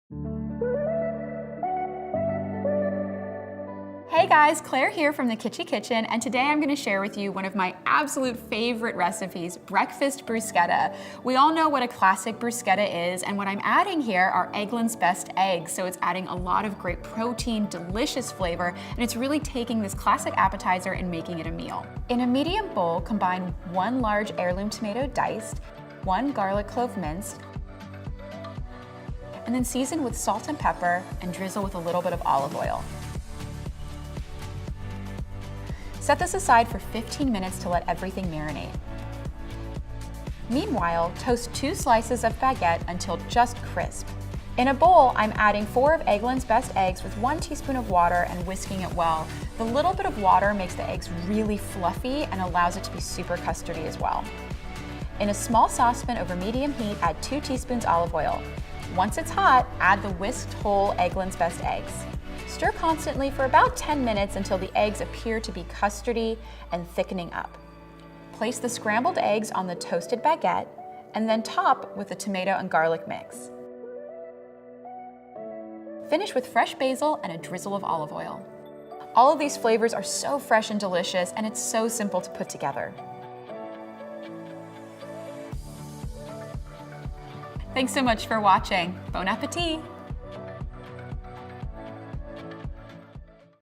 Hey guys, Claire here from the Kitschy Kitchen, and today I'm going to share with you one of my absolute favorite recipes, breakfast bruschetta. We all know what a classic bruschetta is, and what I'm adding here are Eggland's best eggs, so it's adding a lot of great protein, delicious flavor, and it's really taking this classic appetizer and making it a meal. In a medium bowl, combine 1 large heirloom tomato diced, 1 garlic clove minced, and then season with salt and pepper and drizzle with a little bit of olive oil. Set this aside for 15 minutes to let everything marinate. Meanwhile, toast 2 slices of baguette until just crisp. In a bowl, I'm adding 4 of Eggland's best eggs with 1 teaspoon of water and whisking it well. The little bit of water makes the eggs really fluffy and allows it to be super custardy as well. In a small saucepan over medium heat, add 2 teaspoons olive oil. Once it's hot, add the whisked whole Eggland's best eggs. Stir constantly for about 10 minutes until the eggs appear to be custardy and thickening up. Place the scrambled eggs on the toasted baguette and then top with the tomato and garlic mix. Finish with fresh basil and a drizzle of olive oil. All of these flavors are so fresh and delicious, and it's so simple to put together. Thanks so much for watching. Bon appetit!